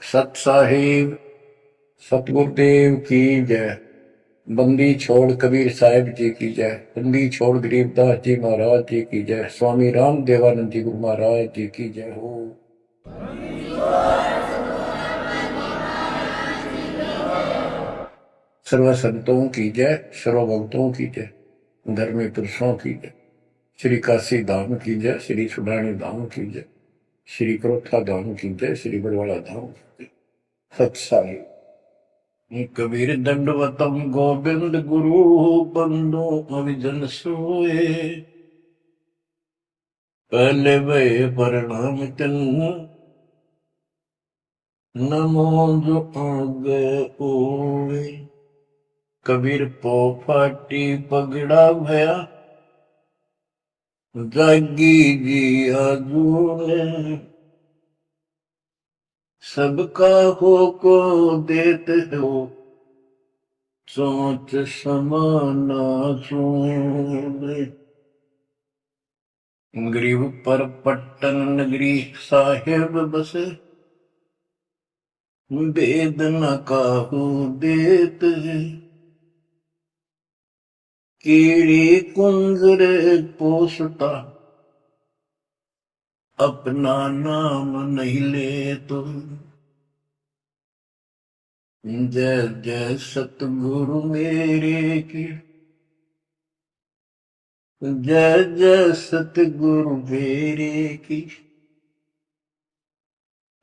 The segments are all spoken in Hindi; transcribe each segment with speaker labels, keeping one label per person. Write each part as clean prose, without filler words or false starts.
Speaker 1: सत साहिब सतगुरुदेव की जय। बंदी छोड़ कबीर साहिब जी की जय। बंदी छोड़ गरीबदास जी महाराज जी की जय। स्वामी राम देवानंद जी गुरु महाराज जी की जय हो। सर्व संतों की जय, सर्व भक्तों की जय, धर्मी पुरुषों की जय। श्री काशी धाम की जय, श्री सुडानी धाम की जय, श्री क्रोथा धाम की जय, श्री बरवाड़ा धाम की जय। सत साहिब कबीर दंडवतम गोविंद गुरु बंदो अविजन सोए। पहले भय प्रणाम तिन नमो जो आगे ओए। कबीर पो फाटी पगड़ा भया जागी जी आजूने। सबका हो को देते हो सोच समाना सुने। गरीब पर पट्टन नगरी साहेब बसे वेद न काहू देत। कीड़ी कुंजर पोसता अपना नाम नहीं ले तो। जय जय सतगुरु मेरे की जय जय सतगुरु मेरे की।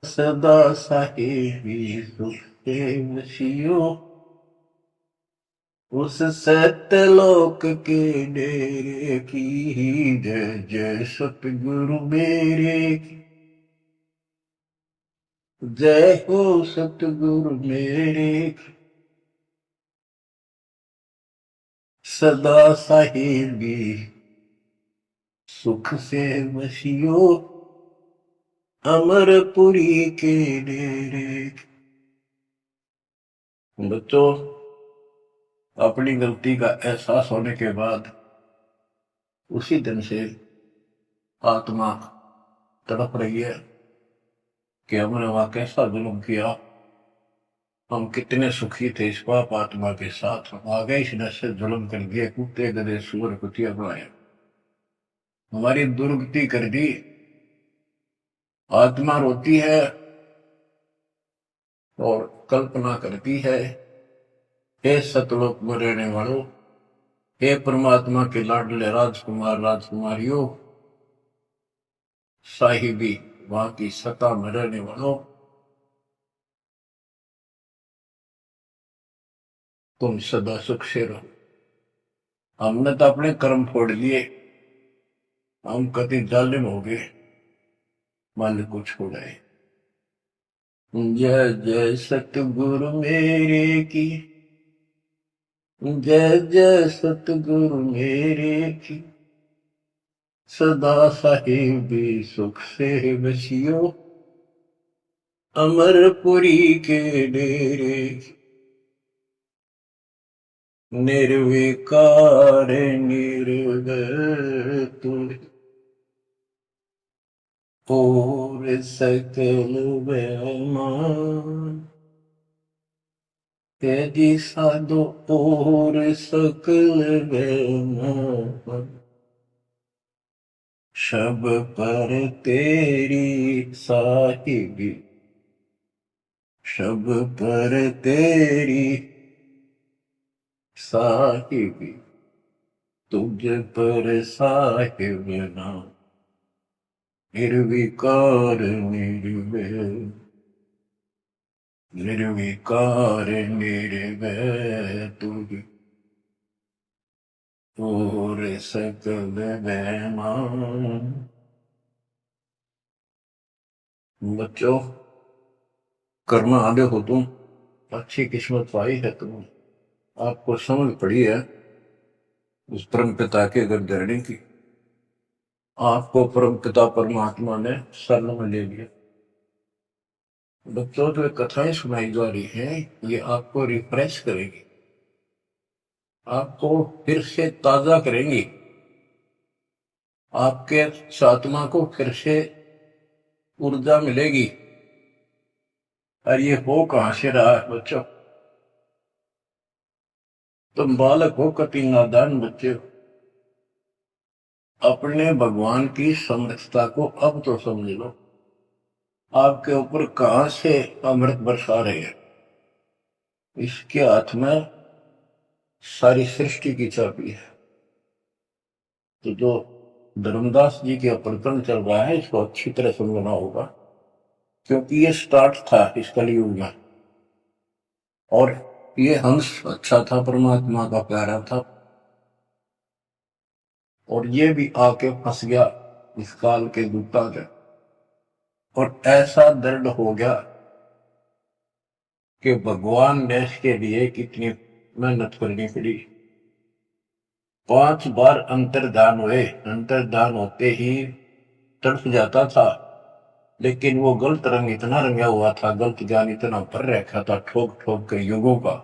Speaker 1: सदा साहेबी सुख वशियो उस सत्यलोक के डेरे की। जय जय सतगुरु मेरे की जय हो सतगुरु मेरे की। सदा साहेबी सुख से वशियो अमरपुरी के डेरे। बच्चों, अपनी गलती का एहसास होने के बाद उसी दिन से आत्मा तड़प रही है कि हमने वहां कैसा जुल्म किया। हम कितने सुखी थे इस पाप आत्मा के साथ। हम आगे इस नशे से जुल्म कर दिए, कुत्ते गधे सुअर कुतिया बनाए, हमारी दुर्गति कर दी। आत्मा रोती है और कल्पना करती है, हे सतलोक में रहने वालों, हे परमात्मा के लाडले राजकुमार राजकुमारियों, साहिबी वहां की सत्ता में रहने वालों, तुम सदा सुख से रहो। हमने तो अपने कर्म फोड़ लिए, हम कति जालिम हो गए, मालिक को छोड़ाए। जय जय सतगुरु मेरे की जय जय सतगुरु मेरे की। सदा साहिबी सुख से बसियो अमरपुरी के डेरे। निर्विकार निर्गतुर और सकल बेमान। तेजी साधो और सकल बेमान। शब पर तेरी साहिबी शब पर तेरी साहिबी तुझ पर साहिब नाम। निर्विकार निर्वैर निर्विकार निर्वैर तुझ और सकल बेमान। बच्चों, कर्म आगे हो तुम, अच्छी किस्मत पाई है तुम, आपको समझ पड़ी है उस परम पिता के गर्दरणी की। आपको परम पिता परमात्मा ने शरण में ले लिया। बच्चों, जो कथाएं सुनाई जा रही हैं, ये आपको रिफ्रेश करेगी, आपको फिर से ताजा करेंगी, आपके आत्मा को फिर से ऊर्जा मिलेगी। और ये हो कहां से रहा है बच्चों? तुम बालक हो, कति नादान बच्चे हो। अपने भगवान की समर्थता को अब तो समझ लो। आपके ऊपर कहां से अमृत बरसा रहे हैं? इसके हाथ में सारी सृष्टि की चाबी है। तो जो धर्मदास जी के प्रकरण चल रहा है, इसको अच्छी तरह समझना होगा, क्योंकि ये स्टार्ट था इस कलयुग में। और ये हंस अच्छा था, परमात्मा का प्यारा था, और ये भी आके फंस गया इस काल के दूता के। और ऐसा दर्द हो गया कि भगवान ने इसके लिए कितनी मेहनत करनी पड़ी। 5 बार अंतर्धान हुए, अंतर्धान होते ही तड़प जाता था, लेकिन वो गलत रंग इतना रंगा हुआ था, गलत ज्ञान इतना भर रखा था ठोक ठोक के युगों का।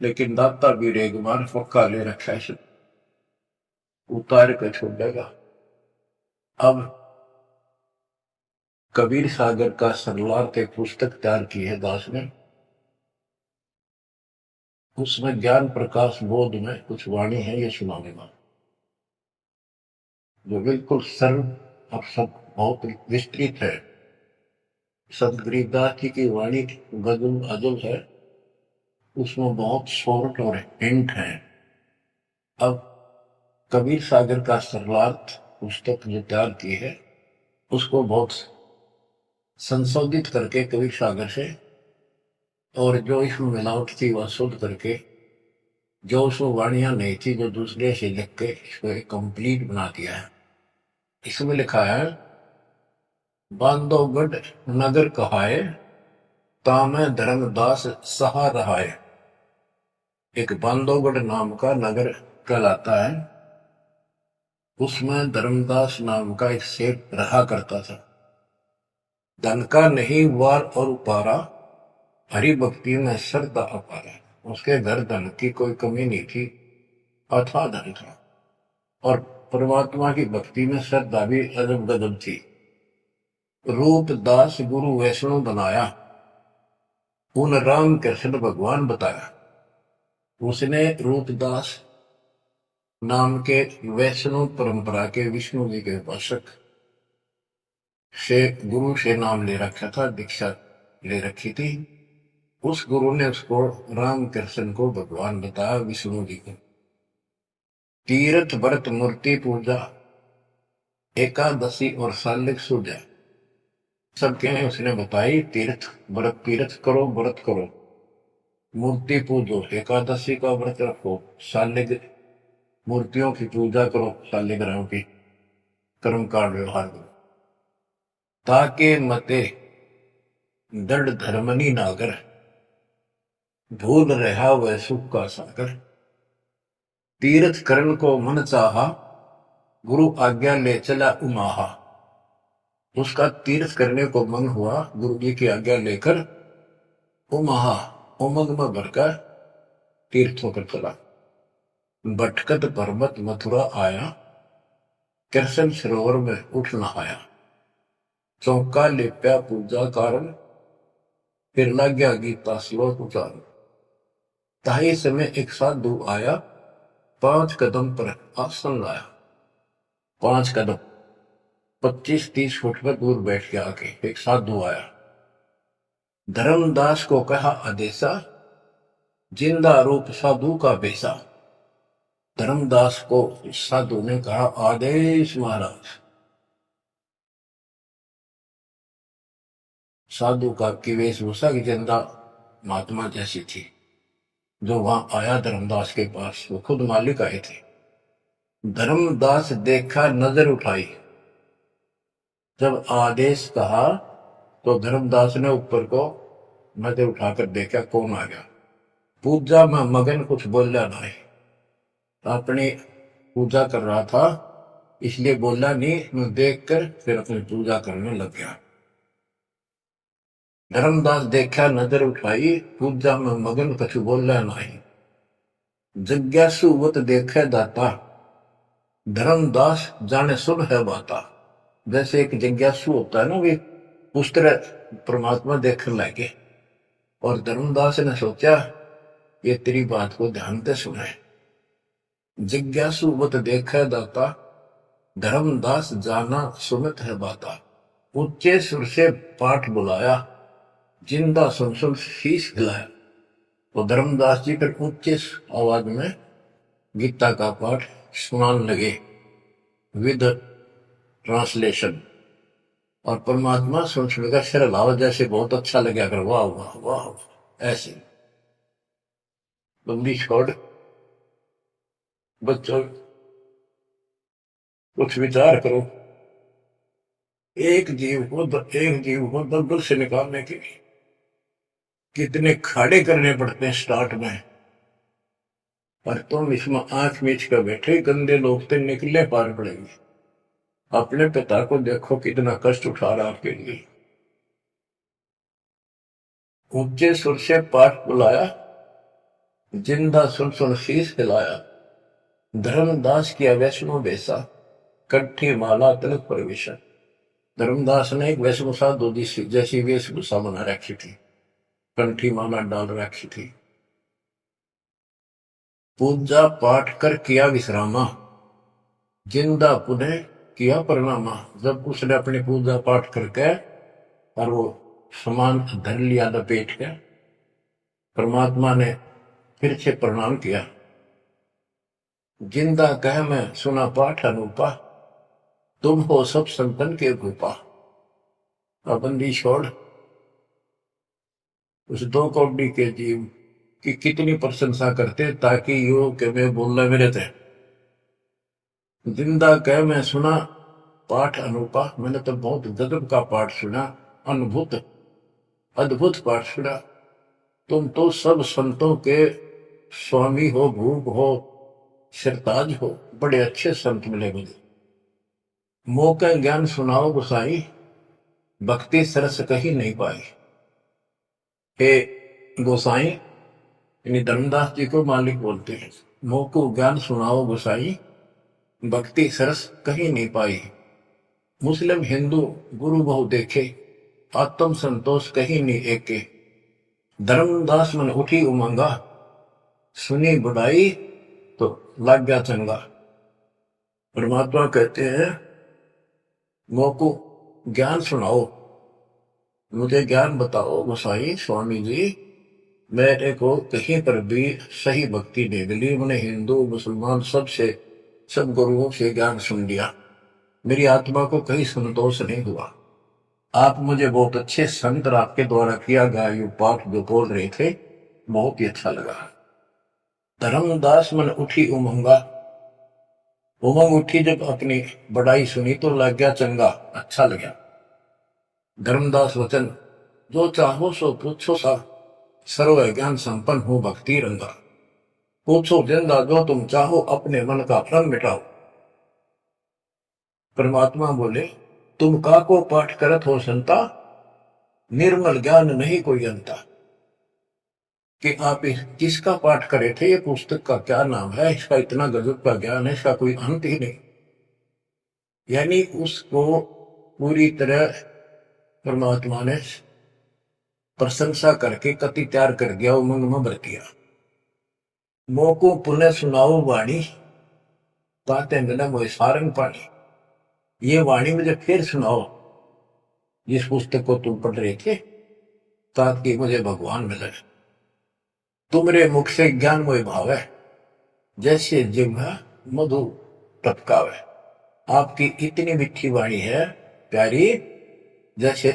Speaker 1: लेकिन दाता भी रेगमान पक्का ले रखा है, उतार कर छोड़ेगा। अब कबीर सागर का सरलार्थ एक पुस्तक तैयार की है दास ने। उसमें ज्ञान प्रकाश बोध में कुछ वाणी है, ये सुनाऊंगा, जो बिल्कुल सरल और सब बहुत विस्तृत है। संत गरीबदास जी की वाणी गजल अजल है, उसमें बहुत शॉर्ट और हिंट है। अब कबीर सागर का सरलार्थ पुस्तक जो तैयार की है, उसको बहुत संशोधित करके कबीर सागर से, और जो इसमें मिलावट थी वह शुद्ध करके, जो उसमें वाणियां नहीं थी जो दूसरे से लिख के इसको एक कंप्लीट बना दिया है। इसमें लिखा है, बांधवगढ़ नगर कहाए, तामे धर्मदास सहा रहाए। एक बांधवगढ़ नाम का नगर कहलाता है, उसमें धर्मदास नाम का एक सेठ रहा करता था। धन का नहीं वार और उपारा, हरि भक्ति में श्रद्धा अपारा। उसके घर धन की कोई कमी नहीं थी, अथाह धन था, और परमात्मा की भक्ति में श्रद्धा भी अजब गजब थी। रूप दास गुरु वैष्णव बनाया, उन राम कृष्ण भगवान बताया। उसने रूपदास नाम के वैष्णव परंपरा के विष्णु जी के उपासक से गुरु से नाम ले रखा था, दीक्षा ले रखी थी। उस गुरु ने उसको राम कृष्ण को भगवान बताया, विष्णु जी को। तीर्थ व्रत मूर्ति पूजा, एकादशी और सालिक सूजा, सबके उसने बताई। तीर्थ व्रत, तीर्थ करो, व्रत करो, मूर्ति पूजो, एकादशी का व्रत रखो, सालिग मूर्तियों की पूजा करो, शालिग्राम की, कर्म कांड व्यवहार करो, ताके मते दृढ़ धर्मनी नागर, भूल रहा वह सुख का सागर। तीर्थ करण को मन चाहा, गुरु आज्ञा ले चला उमाहा। उसका तीर्थ करने को मन हुआ, गुरु जी की आज्ञा लेकर उमाहा, उमंग में भरकर तीर्थ होकर चला। भटकत पर्वत मथुरा आया, कृष्ण सरोवर में उठ नहाया। चौका लेप्या पूजा कारण, फिर लग गया गीता श्लोक उचार। ताही समय एक साधु आया, 5 कदम पर आसन लाया। 5 कदम 25-30 फुट पर दूर बैठ के आके एक साधु आया। धर्मदास को कहा आदेशा, जिंदा रूप साधु का बेसा। धर्मदास को साधु ने कहा, आदेश महाराज। साधु का की वेशभूषा की जिंदा महात्मा जैसी थी। जो वहां आया धर्मदास के पास, वो खुद मालिक आए थे। धर्मदास देखा, नजर उठाई। जब आदेश कहा तो धर्मदास ने ऊपर को नजर उठाकर देखा, कौन आ गया। पूजा में मगन, कुछ बोला नहीं, अपनी पूजा कर रहा था, इसलिए बोला नहीं। मैं देखकर फिर अपनी पूजा करने लग गया। धर्मदास देखा, नजर उठाई, पूजा में मगन, कुछ बोला नहीं। जिज्ञासुवत देखे दाता, धर्मदास जाने सुन है बाता। जैसे एक जिज्ञासु होता है ना, वे उस तरह परमात्मा देखने लगे और धर्मदास ने सोचा ये तेरी बात को ध्यान से सुने। जिज्ञासु बत देखे दाता, धर्मदास जाना सुनत है बाता। ऊंचे सुर से पाठ बुलाया, जिंदा सुन सुन शीश हिलाया। तो धर्मदास जी फिर ऊंचे आवाज में गीता का पाठ सुनाने लगे विद ट्रांसलेशन। और परमात्मा सुन सुनकर सिर हिलावा, जैसे बहुत अच्छा लगा कर वाह वाह वाह। ऐसे बंदी छोड़ बच्चों कुछ विचार करो, एक जीव को दलदल से निकालने के लिए कितने खाड़े करने पड़ते हैं स्टार्ट में। पर तुम इसमें आंख मीच कर बैठे, गंदे लोग तो निकले पार पड़ेंगे। अपने पिता को देखो कितना कष्ट उठा रहा आपके लिए। ऊंचे सुर से पाठ बुलाया, जिंदा सुन सुन शीश हिलाया। धर्मदास किया वैष्णो बेसा, कंठी माला तिलक परवेशन। धर्मदास ने एक वेशभूषा दूधी जैसी वेशभूषा बना रखी थी, कंठी माला डाल रखी थी। पूजा पाठ कर किया विश्रामा, जिंदा पुनः किया प्रणामा। जब उसने अपनी पूजा पाठ करके और वो सामान धर लिया लपेट के, परमात्मा ने फिर से प्रणाम किया। जिंदा कह मैं सुना पाठ अनूपा, तुम हो सब संतन के रूपा। बंदी छोड़ उस दो कौड़ी के जीव की कितनी प्रशंसा करते ताकि यो के मैं बोलना मेरे थे। जिंदा कह मैं सुना पाठ अनूपा, मैंने तो बहुत गजब का पाठ सुना, अद्भुत अद्भुत पाठ सुना। तुम तो सब संतों के स्वामी हो, भूप हो, सिरताज हो, बड़े अच्छे संत मिले मुझे। मोके ज्ञान सुनाओ गुसाई, भक्ति सरस कहीं नहीं पाई। हे गोसाई, यानी धर्मदास जी को मालिक बोलते हैं, मोह को ज्ञान सुनाओ गोसाई, भक्ति सरस कहीं नहीं पाई। मुस्लिम हिंदू गुरु बहु देखे, आत्म संतोष कहीं नहीं एके। धर्मदास मन उठी उमंगा, सुनी बुढ़ाई तो लग गया चंगा। परमात्मा कहते हैं मोह को ज्ञान सुनाओ, मुझे ज्ञान बताओ गोसाई स्वामी जी। मेरे को कहीं पर भी सही भक्ति नहीं मिली, मैंने हिंदू मुसलमान सब गुरुओं से ज्ञान सुन लिया, मेरी आत्मा को कहीं संतोष नहीं हुआ। आप मुझे बहुत अच्छे संत और आपके द्वारा किया गया ये पाठ जो बोल रहे थे बहुत ही अच्छा लगा। धर्मदास मन उठी उमंगा, उमंग उठी जब अपनी बड़ाई सुनी तो लग गया चंगा, अच्छा लगा। धर्मदास वचन, जो चाहो सो पूछो सा, सर्व ज्ञान संपन्न हो भक्ति रंगा। पूछो जिंदा जो तुम चाहो, अपने मन का भ्रम मिटाओ। परमात्मा बोले, तुम का को पाठ करत हो संता, निर्मल ज्ञान नहीं कोई अंता। कि आप किसका पाठ करे थे, ये पुस्तक का क्या नाम है, इसका इतना गजब का ज्ञान है, इसका कोई अंत ही नहीं। यानी उसको पूरी तरह परमात्मा ने प्रशंसा करके कति तैयार कर दिया, उमंग में भर दिया। मोह को पुनः सुनाओ वाणी, ताते मिला मोह सारंग पानी। ये वाणी मुझे फिर सुनाओ, जिस पुस्तक को तुम पढ़ रहे थे, ताकि मुझे भगवान मिले। तुमरे मुख से ज्ञान मोह भावे, जैसे जिह्वा मधु टपकावे। आपकी इतनी मीठी वाणी है प्यारी, जैसे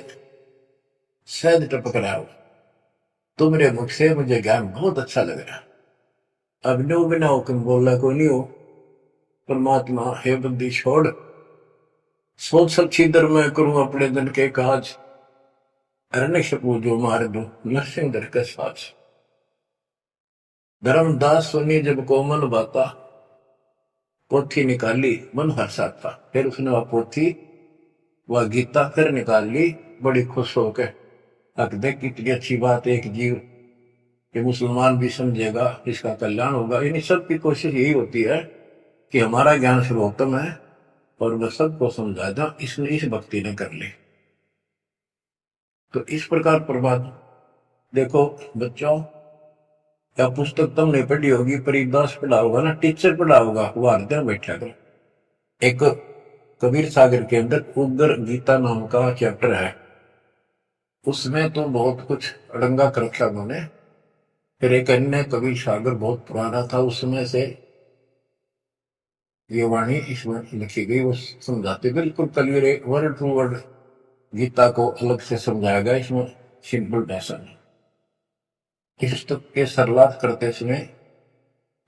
Speaker 1: शहद टपक रहा हो। तुमरे मुख से मुझे ज्ञान बहुत अच्छा लग रहा। अब नो बिना हुक्म बोला को नहीं हो। परमात्मा, हे बंदी छोड़, सोच सच्ची दर मैं करूं अपने दिन के काज, अरण्य पूजो मार दो नरसिंह दर के साज। धर्मदास सुनी जब कोमल बाता, पोथी निकाली मन हर्षाता। फिर उसने वह पोथी वह गीता फिर निकाल ली बड़ी खुश होकर। अक देख कितनी अच्छी बात है, एक जीव कि मुसलमान भी समझेगा, इसका कल्याण होगा। इन सब की कोशिश यही होती है कि हमारा ज्ञान सर्वोत्तम है और वह सबको समझा दो, इसलिए इस भक्ति ने कर ली। तो इस प्रकार प्रभात देखो बच्चों, या पुस्तक तुमने पढ़ी होगी, परिदास पढ़ा होगा ना, टीचर पढ़ा होगा, वो हृदय बैठा कर एक कबीर सागर के अंदर उग्र गीता नाम का चैप्टर है। उसमें तो बहुत कुछ अड़ंगा कर रखा उन्होंने। फिर एक अन्य कबीर सागर बहुत पुराना था, उसमें से ये वाणी इसमें लिखी गई, वो समझाते बिल्कुल क्लियर है, वर्ड टू वर्ड गीता को अलग से समझाया गया इसमें सिंपल भाषा में। इस पुस्तक के सरलाथ करते समय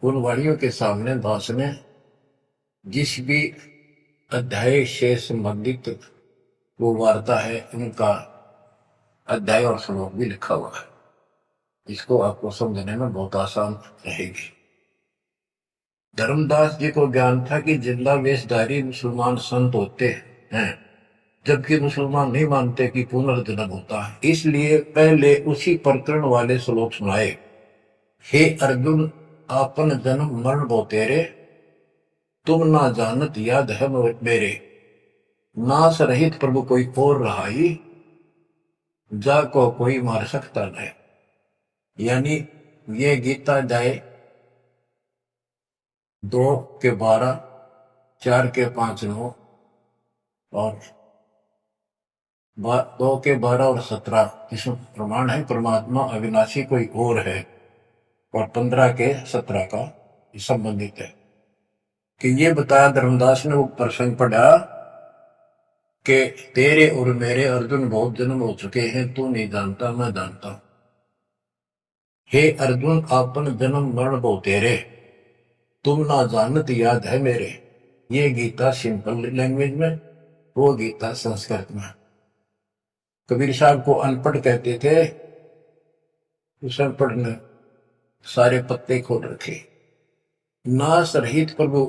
Speaker 1: उन वाणियों के सामने दास ने जिस भी अध्याय से संबंधित वो वार्ता है, उनका अध्याय और श्लोक भी लिखा हुआ है। इसको आपको समझने में बहुत आसान रहेगी। धर्मदास जी को ज्ञान था कि जिंदा वेशधारी मुसलमान संत होते हैं, जबकि मुसलमान नहीं मानते कि पुनर्जन्म होता है। इसलिए पहले उसी प्रकरण वाले श्लोक सुनाए। हे अर्जुन, आपन जन्म मरण बो तेरे, तुम ना जानत याद है मेरे, नास रहित प्रभु कोई और रहाई, जा को कोई मार सकता नहीं। यानी ये गीता अध्याय 2 के 12, 4 के 5, 9 और 2 के 12 और 17 इसमें प्रमाण है परमात्मा अविनाशी कोई और है, और 15 के 17 का संबंधित है। कि ये बताया धर्मदास ने वो प्रसंग पढ़ा कि तेरे और मेरे अर्जुन बहुत जन्म हो चुके हैं, तू नहीं जानता मैं जानता हूं। हे अर्जुन, आपन जन्म मरण बो तेरे, तुम ना जानत याद है मेरे। ये गीता सिंपल लैंग्वेज में, वो गीता संस्कृत में। कबीर साहब को अनपढ़ कहते थे, उस अनपढ़ ने सारे पत्ते खोल रखे। नास रहित प्रभु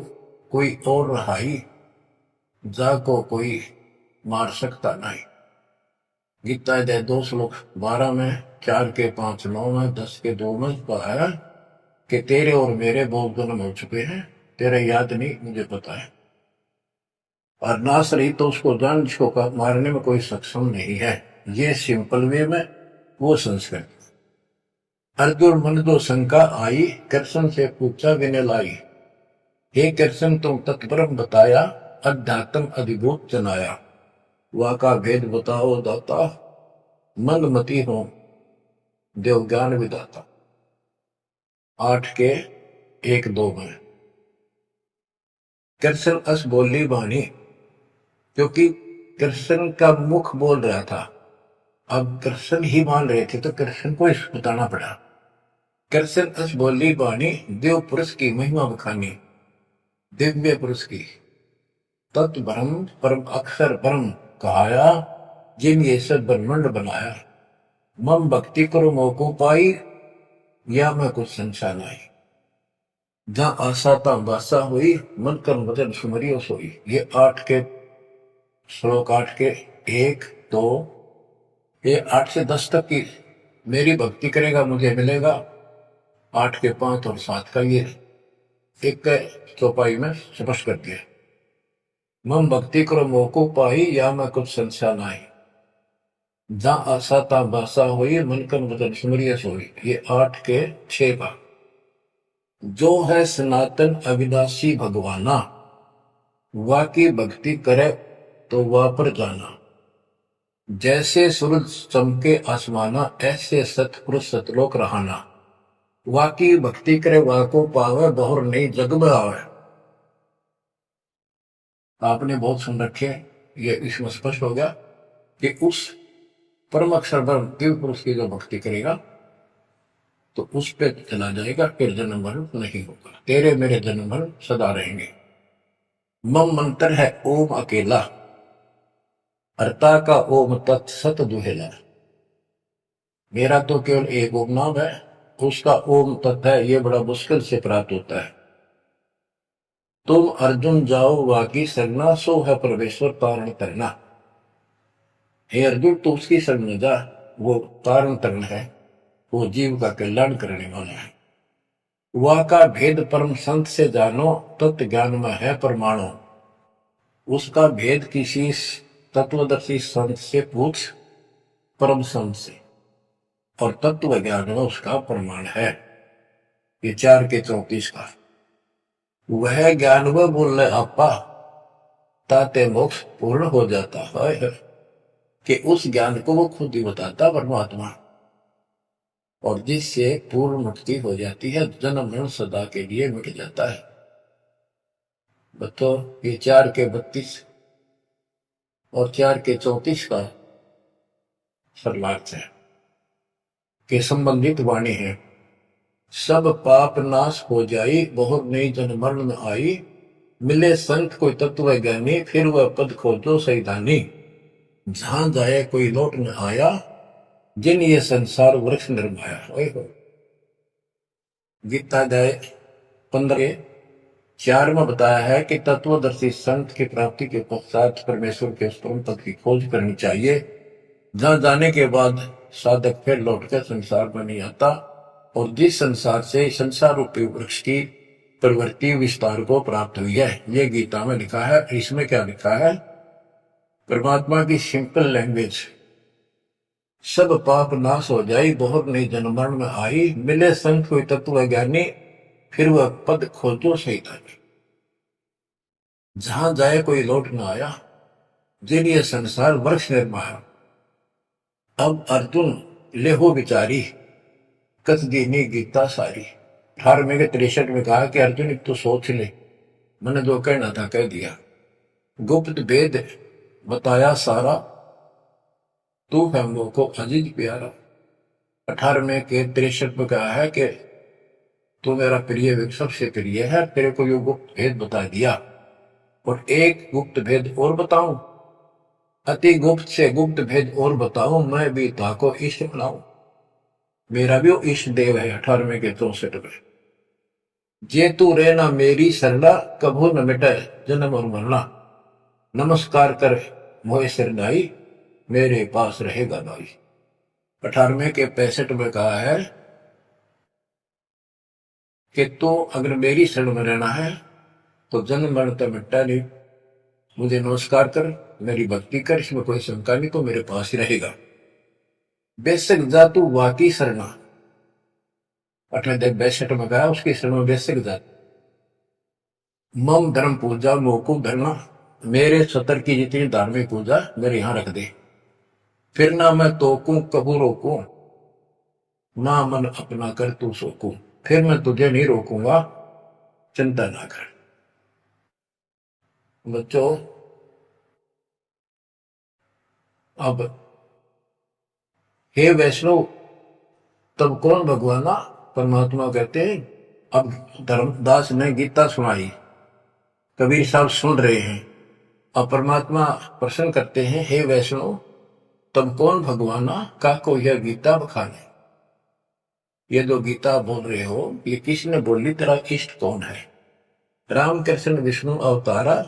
Speaker 1: कोई और रहाई, जा को कोई मार सकता नहीं। गीता अध्याय 2 श्लोक 12 में, 4 के 5, 9 में, 10 के 2 में बताया कि तेरे और मेरे बहुत जन्म हो चुके हैं, तेरे याद नहीं मुझे पता है। और नास रही तो उसको जान, जिसको मारने में कोई सक्षम नहीं है। ये सिंपल वे में, वो संस्कृत। अर्जुन मन जो शंका आई, कृष्ण से पूछा विनय लाई, हे कृष्ण तुम तत्परम बताया, अध्यात्म अधिभूत जनाया, वा का भेद बताओ दाता, मंदमती हो देव ज्ञान विदाता। 8 के 1, 2 में कृष्ण अस बोली बानी, क्योंकि कृष्ण का मुख बोल रहा था, अब कृष्ण ही मान रहे थे तो कृष्ण को बताना पड़ा। कृष्ण अस बोली बानी, देव पुरुष की महिमा बखानी, दिव्य पुरुष की तत् ब्रह्म परम अक्षर ब्रह्म कहाया, जिन ये सब ब्रह्मांड बनाया, मम भक्ति करो मोको पाई, या मैं कुछ संशय नहीं। जहां आशा ता बासा हुई, मन कर्म वचन सुमरियो सोई। ये 8 के 1, 2, ये 8 से 10 तक की मेरी भक्ति करेगा मुझे मिलेगा। 8 के 5 और 7 का ये एक चौपाई में स्पष्ट कर दिया। मम भक्ति करो मोको पाई, या मैं कुछ संशय नहीं। जहां आशा ता बासा हुई, मन कर्म वचन सुमरियो सोई। ये 8 के 6 का। जो है सनातन अविनाशी भगवाना, वा की भक्ति करे तो वह पर जाना। जैसे सूरज चमके आसमाना, ऐसे सतपुरुष सतलोक रहाना। वा की भक्ति करे वा को पावे, बहुर नहीं जग में आवे। आपने बहुत सुन रखे, ये इसमें स्पष्ट हो गया कि उस परम अक्षर ब्रह्म दिव्य पुरुष की जो भक्ति करेगा तो उस पे चला जाएगा, फिर जन्म मरण नहीं होगा। तेरे मेरे जन्म मरण सदा रहेंगे। मम मंत्र है ओम अकेला, अर्ता का ओम तत्सत दुहेला। मेरा तो केवल एक ओम नाम है, उसका ओम तत्व है, ये बड़ा मुश्किल से प्राप्त होता है। तुम अर्जुन जाओ वाकी सरना, सो है परमेश्वर तारण तरना। हे अर्जुन तू उसकी शरण में जा, वो तारण तरण है, वो जीव का कल्याण करने वाला है। वह का भेद परम संत से जानो, तत्व ज्ञान में है परमाणु। उसका भेद किसी तत्वदर्शी संत से पूछ, परम संत से, और तत्व ज्ञान में उसका प्रमाण है। ये 4 के 34 का वह ज्ञान वह बोल रहे आपा ताते मोक्ष पूर्ण हो जाता है कि उस ज्ञान को वो खुद ही बताता परमात्मा, और जिससे पूर्ण मुक्ति हो जाती है, जन्म मरण सदा के लिए मिट जाता है। बतो ये 4 के 32 और 4 के 34 का सर्वार्थ है के संबंधित वाणी है। सब पाप नाश हो जाई, बहुत नई जन्म मरण में आई, मिले संत कोई तत्व ज्ञानी, फिर वह पद खोजो सैदानी। जहां जाए कोई लौट न आया, जिन ये संसार वृक्ष निर्माया। गीता अध्याय 15 4 में बताया है कि तत्वदर्शी संत की प्राप्ति के पश्चात परमेश्वर के परम पद की खोज करनी चाहिए, जहां जाने के बाद साधक फिर लौटकर संसार में नहीं आता, और जिस संसार से संसार रूपी वृक्ष की प्रवृत्ति विस्तार को प्राप्त हुई है। ये गीता में लिखा है। इसमें क्या लिखा है? परमात्मा की सिंपल लैंग्वेज, सब पाप नाश हो जाई, बहुत नई जन्म मरण में आई, मिले संत कोई तत्व ज्ञानी, फिर वह पद खोजो सैतानी। जहां जाए कोई लौट न आया, जिन ये संसार वृक्ष निर्माया। अब अर्जुन लेहो विचारी, कस दीनी गीता सारी। 18वें के 63 में कहा कि अर्जुन एक तो सोच ले, मैंने जो कहना था कह दिया, गुप्त भेद बताया सारा, तू है हमलों को अजीज प्यारा। 18वें के 63 में कहा है कि तू मेरा प्रिय सबसे प्रिय है, तेरे को यो गुप्त भेद बता दिया। और एक गुप्त भेद और बताऊं, अति गुप्त से गुप्त भेद और बताऊं, मैं भी ताको इष्ट बनाऊं। मेरा भी वो इष्ट देव है। 18वें के 64 में, जे तू रहना मेरी सरला, कभू न मिटे जन्म और मरना। नमस्कार कर मोहे सिरनाई, मेरे पास रहेगा नाई। 18वें के 65 में कहा है कि तू अगर मेरी शरण में रहना है तो जन्म मरण तो मिटता नहीं। मुझे नमस्कार कर, मेरी भक्ति कर, इसमें कोई शंका नहीं, तो मेरे पास ही रहेगा। बेशक जा तू वाकी शरणा। 62 में कहा उसकी शरण में बेशक जा। मम धर्म पूजा मोकू धरना, मेरे सतर की जितनी धार्मिक पूजा मेरे यहां रख दे। फिर ना मैं तोकू कबू रोकू, ना मन अपना कर तू सोकू। फिर मैं तुझे नहीं रोकूंगा, चिंता ना कर। बच्चों, अब हे वैष्णव, तब कौन भगवाना? परमात्मा कहते हैं। अब धर्मदास ने गीता सुनाई, कबीर साहब सुन रहे हैं। अब परमात्मा प्रश्न करते हैं, हे वैष्णव, तब कौन भगवाना का को यह गीता बखाने? ये जो गीता बोल रहे हो, ये किसने बोली? तेरा इष्ट कौन है? राम कृष्ण विष्णु अवतारा,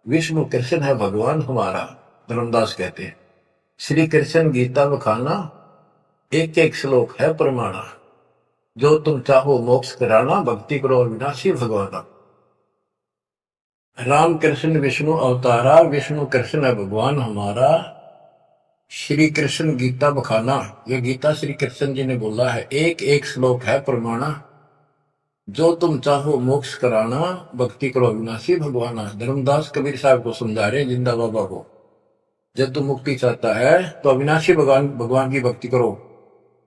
Speaker 1: विष्णु कृष्ण है भगवान हमारा। धर्मदास कहते हैं श्री कृष्ण गीता बखाना, एक एक श्लोक है प्रमाणा। जो तुम चाहो मोक्ष कराना, भक्ति करो अविनाशी भगवाना। राम कृष्ण विष्णु अवतारा, विष्णु कृष्ण है भगवान हमारा। श्री कृष्ण गीता बखाना, ये गीता श्री कृष्ण जी ने बोला है, एक एक श्लोक है प्रमाणा। जो तुम चाहो मोक्ष कराना, भक्ति करो अविनाशी भगवाना। धर्मदास कबीर साहब को समझा रहे, जिंदा बाबा को, जब तुम मुक्ति चाहता है तो अविनाशी भगवान की भक्ति करो।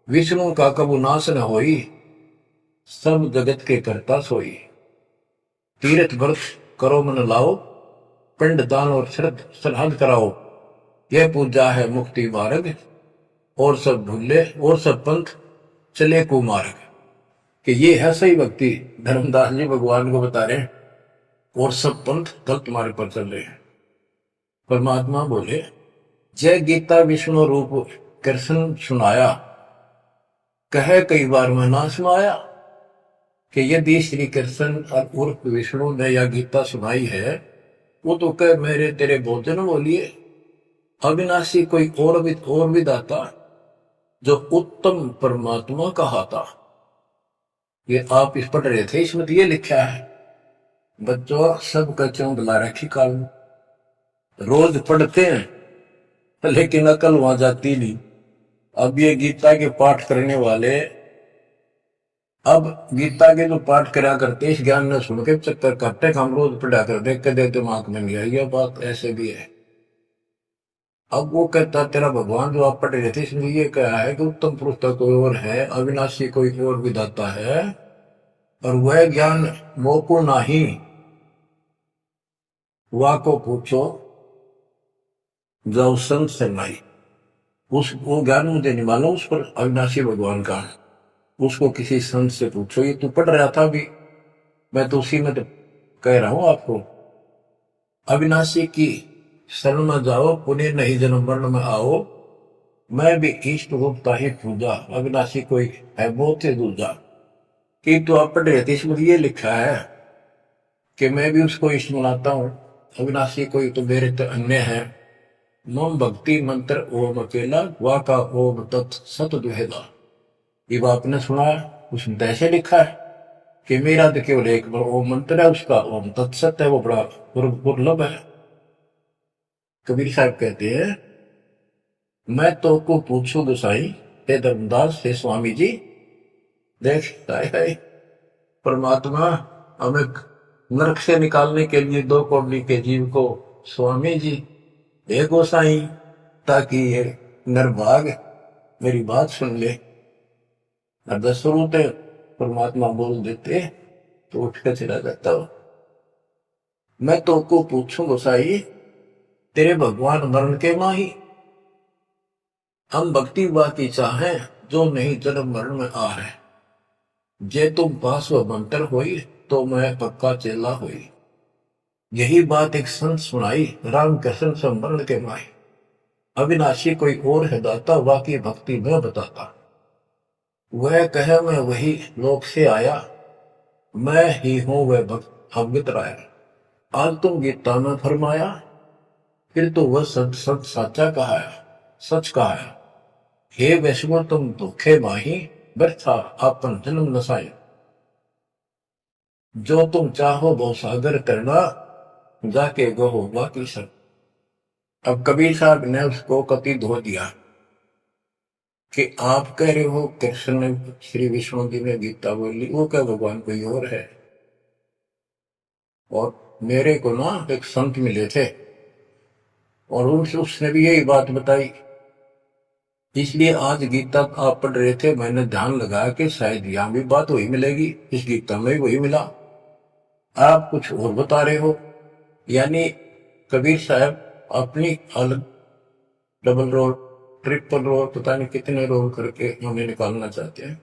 Speaker 1: विष्णु का कबू नाश न होई, सब जगत के करता सोई। तीर्थ व्रत करो मन लाओ, पिंड दान और श्राद्ध कराओ। यह पूजा है मुक्ति मार्ग, और सब भूले और सब पंथ चले कुमार्ग। कि ये है सही भक्ति। धर्मदास जी भगवान को बता रहे हैं, और सब पंथ गलत मार्ग पर चल रहे हैं। परमात्मा बोले, जय गीता विष्णु रूप कृष्ण सुनाया, कहे कई बार मैं ना सुनाया। कि यदि श्री कृष्ण और उर्फ विष्णु ने यह गीता सुनाई है, वो तो कह मेरे तेरे भोजन बोलिए। अविनाशी कोई और विदाता, जो उत्तम परमात्मा कहाता। ये आप इस पढ़ रहे थे, इसमें तो ये लिखा है। बच्चों, सब कच्चों बुला रखी काल, रोज पढ़ते हैं लेकिन अकल वहां जाती नहीं। अब ये गीता के पाठ करने वाले, अब गीता के जो पाठ करा करते इस ज्ञान ने सुन के चक्कर काटते हम रोज पढ़ा कर देख के दे दिमाग में नहीं आई ये बात ऐसे भी है। अब वो कहता तेरा भगवान जो आप पढ़ रहे थे इसमें ये कहा है कि उत्तम पुरुष तो कोई और है, अविनाशी कोई और विधाता है, और वह ज्ञान मोको नाही, वा को पूछो जाओ संत से नहीं। उस वो ज्ञान मुझे नहीं मालूम उस पर अविनाशी भगवान का है, उसको किसी संत से पूछो। ये तू पढ़ रहा था अभी, मैं तो उसी में तो कह रहा हूं आपको। अविनाशी की शरण में जाओ, पुण्य नहीं जन्म मरण में आओ, मैं भी इष्ट रूपता ही पूजा, अविनाशी कोई है बहुत ही दूजा। कि तो आप पढ़ रहे थे इसमें ये लिखा है कि मैं भी उसको इष्ट मनाता हूं, अविनाशी कोई तो मेरे तो अन्य है। मम भक्ति मंत्र ओम अकेला, वाका ओम तत् सत दुहेला। ये आपने सुना है, उसमें तो ऐसे लिखा है कि मेरा तो केवल एक ओम मंत्र है, उसका ओम तत्सत है, वो बड़ा दुर्लभ है। कबीर साहब कहते हैं मैं तो को पूछू गोसाई, हे धर्मदास हे स्वामी जी। देख हाय हाय, परमात्मा हमें नरक से निकालने के लिए दो कौड़ी के जीव को स्वामी जी हे गोसाई, ताकि ये नरभाग मेरी बात सुन ले। अगर शुरू से परमात्मा बोल देते तो उठ कर चला जाता हो। मैं तो को पूछूं गोसाई, तेरे भगवान मरण के माही, हम भक्ति बाकी चाहे जो नहीं जन्म मरण में आ है। जे तुम पास व बंतर होई, तो मैं पक्का चेला हुई। यही बात एक संत सुनाई, राम कृष्ण संवरण के माही। अविनाशी कोई और है दाता, वाकी भक्ति में बताता। वह कहे मैं वही लोक से आया, मैं ही हूं वह भक्त अवगत राया। आज तुम गीता में फरमाया, फिर तो वह सत सत साचा कहा है, सच कहा है। हे वैष्णव तुम धोखे माही, व्यर्था आपन जन्म नसाए। जो तुम चाहो वो सागर करना, जाके गहो बाकी सब। अब कबीर साहब ने उसको कति धो दिया कि आप कह रहे हो कृष्ण ने श्री विष्णु जी ने गीता बोली, वो क्या भगवान कोई और है। और मेरे को ना एक संत मिले थे और उसने भी यही बात बताई, इसलिए आज गीता आप पढ़ रहे थे, मैंने ध्यान लगाया कि शायद यहां भी बात वही मिलेगी, इस गीता में भी वही मिला, आप कुछ और बता रहे हो। यानी कबीर साहब अपनी अलग डबल रोल ट्रिपल रोल पता नहीं कितने रोल करके हमें निकालना चाहते हैं।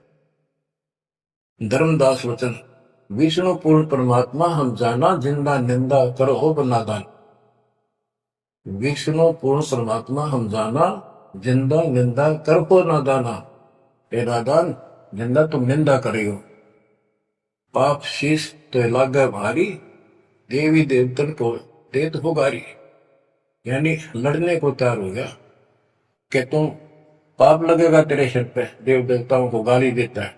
Speaker 1: धर्मदास वचन, विष्णु पूर्ण परमात्मा हम जाना, जिंदा निंदा करो हो नादान। विष्णु पूर्ण परमात्मा हम जाना, जिंदा निंदा कर हो नादाना। हे नादान, जिंदा तुम निंदा करे हो, पाप शीश तो लागे भारी, देवी देवतन को देत हो गारी। यानी लड़ने को तैयार हो गया कि तुम पाप लगेगा तेरे सिर पे, देव देवताओं को गाली देता है।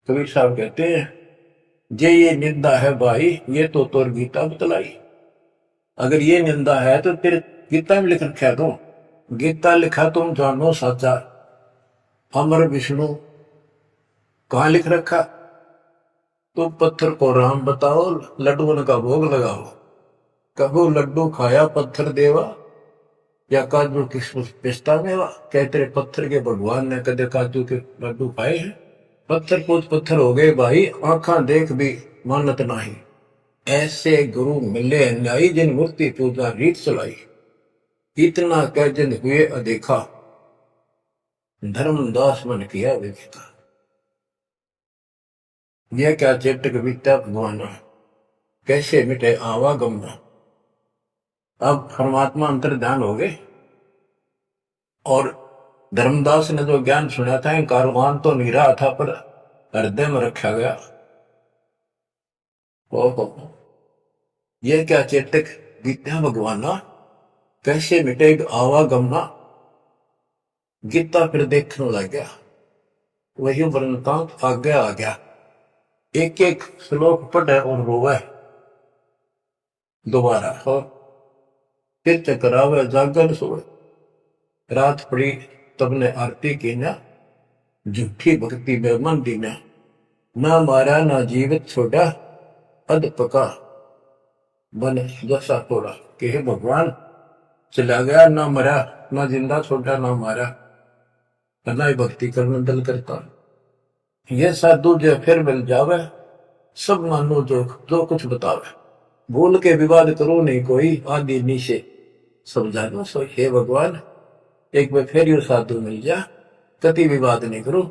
Speaker 1: कबीर साहब कहते हैं जे ये निंदा है भाई, ये तो तोर गीता बतलाई। अगर ये निंदा है तो तेरे गीता में लिख रखा है, तो गीता लिखा तुम जानो साचा, अमर विष्णु कहां लिख रखा, तो पत्थर को राम बताओ, लड्डू का भोग लगाओ। कहो लड्डू खाया पत्थर देवा, या काजू किशमिश पिस्ता मेवा। क्या तेरे पत्थर के भगवान ने कदे काजू के लड्डू खाए हैं। पत्थर कुछ पत्थर हो गए भाई, आंखा देख भी मानत नहीं। ऐसे गुरु मिले अन्यायी, जिन मूर्ति पूजा रीत चलाई। इतना कह जिन हुए अदेखा, धर्मदास मन किया विवेका। यह क्या चेतक विद्या भगवान, कैसे मिटे आवागम। अब परमात्मा अंतर ध्यान हो गए और धर्मदास ने जो ज्ञान सुना था, कारवान तो नहीं रहा था पर हृदय में रखा गया। ओहो, यह क्या चेतक विद्या भगवाना, कैसे मिटे आवागमना। गीता फिर देखने लग गया, वही वृंतांत आगे आ गया। एक एक श्लोक पढ़े और रोवे दोबारा, और फिर चकरावे जागर सोए। रात पड़ी तब ने आरती की ना, झूठी भक्ति में मन दीना, ना मारा ना जीवित छोड़ा, अध पका बन जैसा तोड़ा। कि हे भगवान, चला गया ना मरा, ना जिंदा छोड़ा ना मारा, ना ही भक्ति करने दल करता। ये साधु जो फिर मिल जावे, सब मानो जो जो कुछ बतावे, भूल के विवाद करो नहीं कोई, आदि नीचे समझाना सो। हे भगवान, एक बार फिर यू साधु मिल जा, कति विवाद नहीं करो,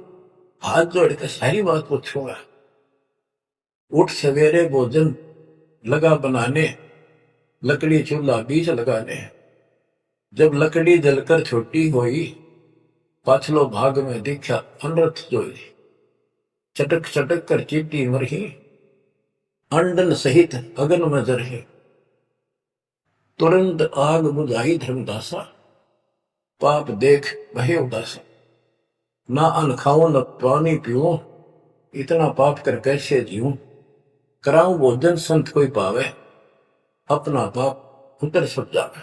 Speaker 1: हाथ जोड़ के सारी बात पूछूंगा। उठ सवेरे भोजन लगा बनाने, लकड़ी चूल्हा बीच लगाने, जब लकड़ी जलकर छोटी होई, पाछलो भाग में दिखा अनर्थ जोई। चटक चटक कर चीटी मरही, अंडन सहित अगन में जरही, तुरंत आग बुझाई धर्मदासा, पाप देख भय उदासा। ना अन्न खाऊं न पानी पीऊं, इतना पाप कर कैसे जीऊं। कराऊं भोजन संत कोई पावे, अपना पाप उतर सब जावे।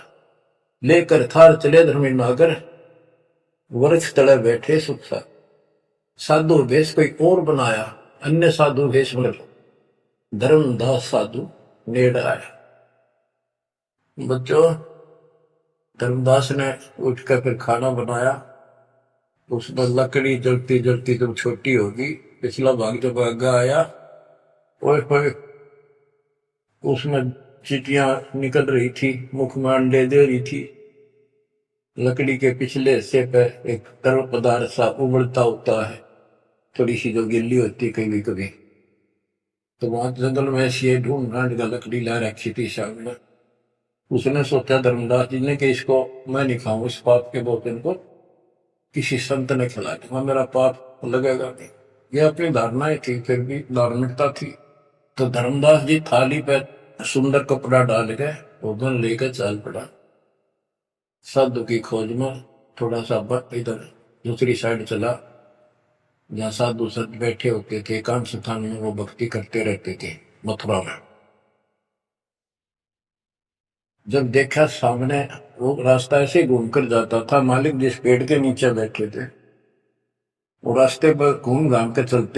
Speaker 1: लेकर थार चले धर्मी नागर, वृक्ष तले बैठे सुख सा। साधु भेष कोई और बनाया, अन्य साधु भेष मिल, धर्मदास साधु नेड़ आया। बच्चों, धर्मदास ने उठकर फिर खाना बनाया। उसमें लकड़ी जलती जलती जब छोटी होगी, पिछला भाग जब आगा आया, ओए उसमें चीटियां निकल रही थी, मुख में अंडे दे रही थी। लकड़ी के पिछले हिस्से पर एक तरल पदार्थ सा उबलता होता है, थोड़ी सी जो गिल्ली होती कभी कभी। तो वहां जंगल में ऐसी ढूंढ ढांड का लकड़ी ला रखी थी सामने। उसने सोचा धर्मदास जी ने कि इसको मैं नहीं खाऊं, इस पाप के भोजन को किसी संत ने खिला दूंगा, मेरा पाप लगेगा नहीं। ये अपनी धारणाएं थी, फिर भी धार्मिकता थी। तो धर्मदास जी थाली पे सुंदर कपड़ा डाल के भोजन लेकर चल पड़ा। साधु की खोज में थोड़ा सा इधर दूसरी साइड चला, जहां साधु संत बैठे होते थे, एकांत स्थान में वो भक्ति करते रहते थे मथुरा में। जब देखा सामने, वो रास्ता ऐसे घूमकर जाता था, मालिक जिस पेड़ के नीचे बैठे थे वो रास्ते पर घूम घाम कर चलते